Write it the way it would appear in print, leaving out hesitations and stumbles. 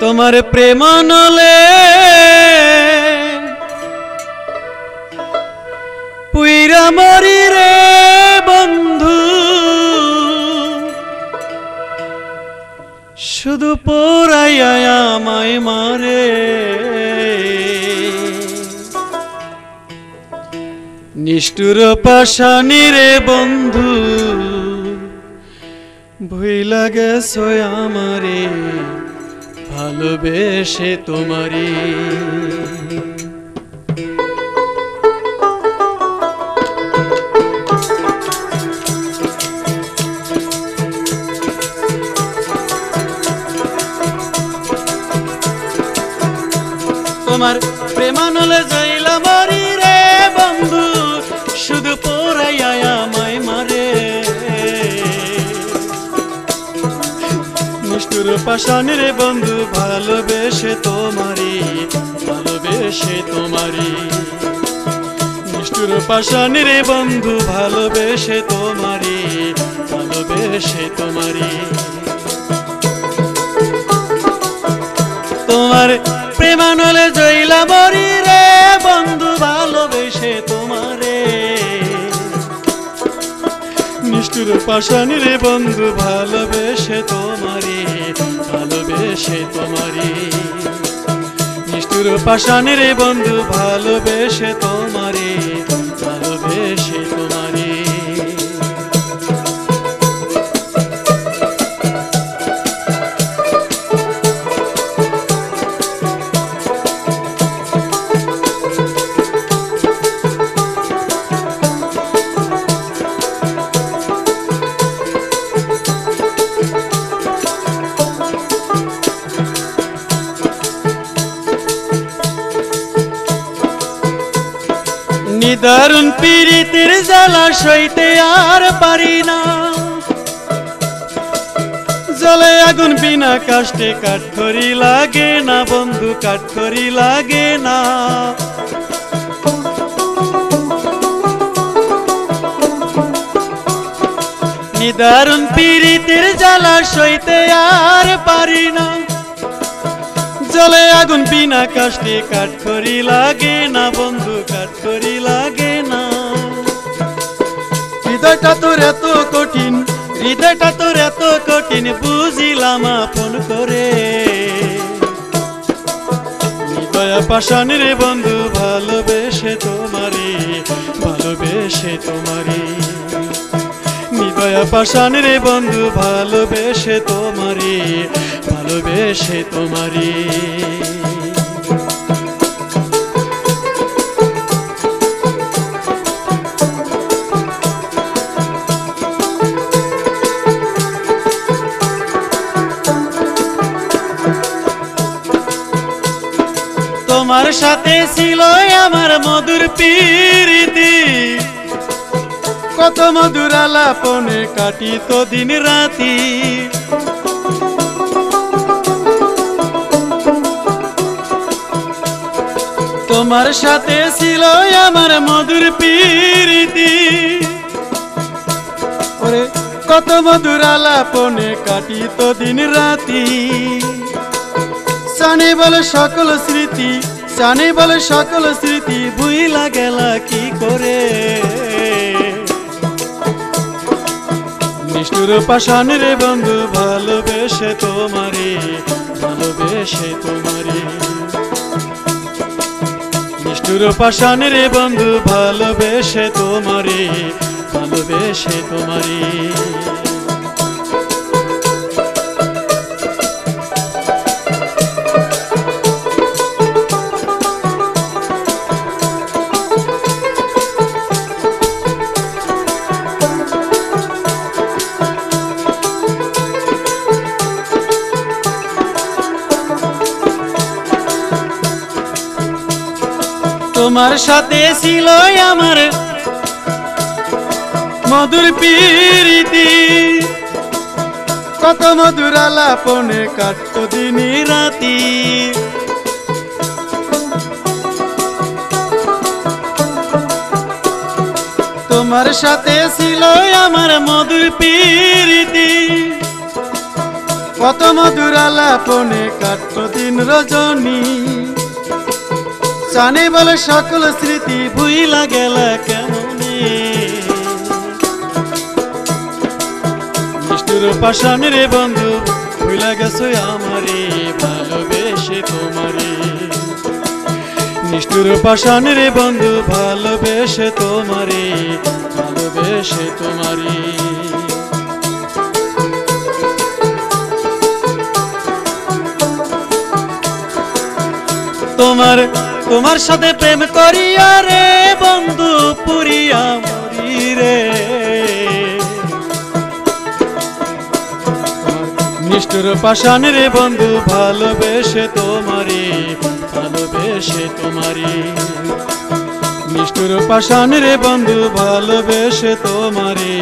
তোমার প্রেম নলে পুইরা মরি রে বন্ধু, শুধু পোড়াইয়া আমায় মারে। নিষ্ঠুর পাশানি রে বন্ধু, ভুইলা গেছো আমারে ভালোবেসে তোমারে। তোমার প্রেমানলে যাইলা মরি রে বন্ধু, শুধু পোড়াইয়া আমায় মারে। নিষ্ঠুর পাশানি রে বন্ধু, ভালোবেসে তোমারি, ভালোবেসে তোমারি। নিষ্ঠুর পাশানি রে বন্ধু, ভালোবেসে তোমারি, ভালোবেসে তোমারি। তোমার প্রেমানলে জইলা মরি রে বন্ধু, ভালোবেসে তোমারে। নিষ্ঠুর পাশানি রে বন্ধু, ভালোবেসে তোমারে, ভালোবেসে তোমারে। নিষ্ঠুর পাশানি রে বন্ধু, ভালোবেসে তোমারে, ভালোবেসে তোমারে। নিদারুণ পীড়িতের জ্বালা সইতে আর পারি না, জলে আগুন বিনা কাষ্টে কাঠখড়ি লাগে না বন্ধু, কাঠখড়ি লাগে না। নিদারুণ পীড়িতের জ্বালা সইতে আর পারি না, জলে আগুন বিনা কাষ্টে কাঠখড়ি লাগে না বন্ধু, কাঠখড়ি লাগে না। হৃদয়টা তোর এত কঠিন, হৃদয়টা তোর এত কঠিন, বুঝিলাম আপন করে। হৃদয়া পাশানি রে বন্ধু, ভালোবেসে তোমারে, ভালোবেসে তোমারে। হৃদয়া পাশানি রে বন্ধু, ভালোবেসে তোমারে, ভালোবেসে তোমারে। তোমার সাথে ছিল আমার মধুর প্রীতি, কত মধুর আলাপনে কাটিত দিন রাতি। তোমার সাথে ছিল আমার মধুর প্রীতি, ওরে কত মধুর আলাপনে কাটিত দিন রাতি। জানে বলে সকল স্মৃতি, জানে বলে সকল স্মৃতি, ভুইলা গেলা কি করে। নিষ্ঠুর পাশানি রে বন্ধু, ভালোবেসে তোমারে, ভালোবেসে তোমারে। নিষ্ঠুর পাশানি রে বন্ধু, ভালোবেসে তোমারে, ভালোবেসে তোমারে। তোমার সাথে ছিল আমার মধুর প্রীতি, কত মধুর আলাপনে কাটত দিন রাতি। তোমার সাথে ছিল আমার মধুর প্রীতি, কত মধুর আলাপনে কাটত দিন রজনী, জানে বলে সকল স্মৃতি ভুইলা গেলা কেমনে। নিষ্ঠুর পাষাণ রে বন্ধু ভুইলা গেছো আমারে ভালোবেসে তোমারে। নিষ্ঠুর পাষাণ রে বন্ধু ভালোবেসে তোমারে, ভালোবেসে তোমারে। তোমার সাথে প্রেম করিয়া রে বন্ধু পুরিয়া মরি রে। নিষ্ঠুর পাষাণ রে বন্ধু ভালোবেসে তোমারে, ভালোবেসে তোমারে। নিষ্ঠুর পাষাণ রে বন্ধু ভালোবেসে তোমারে,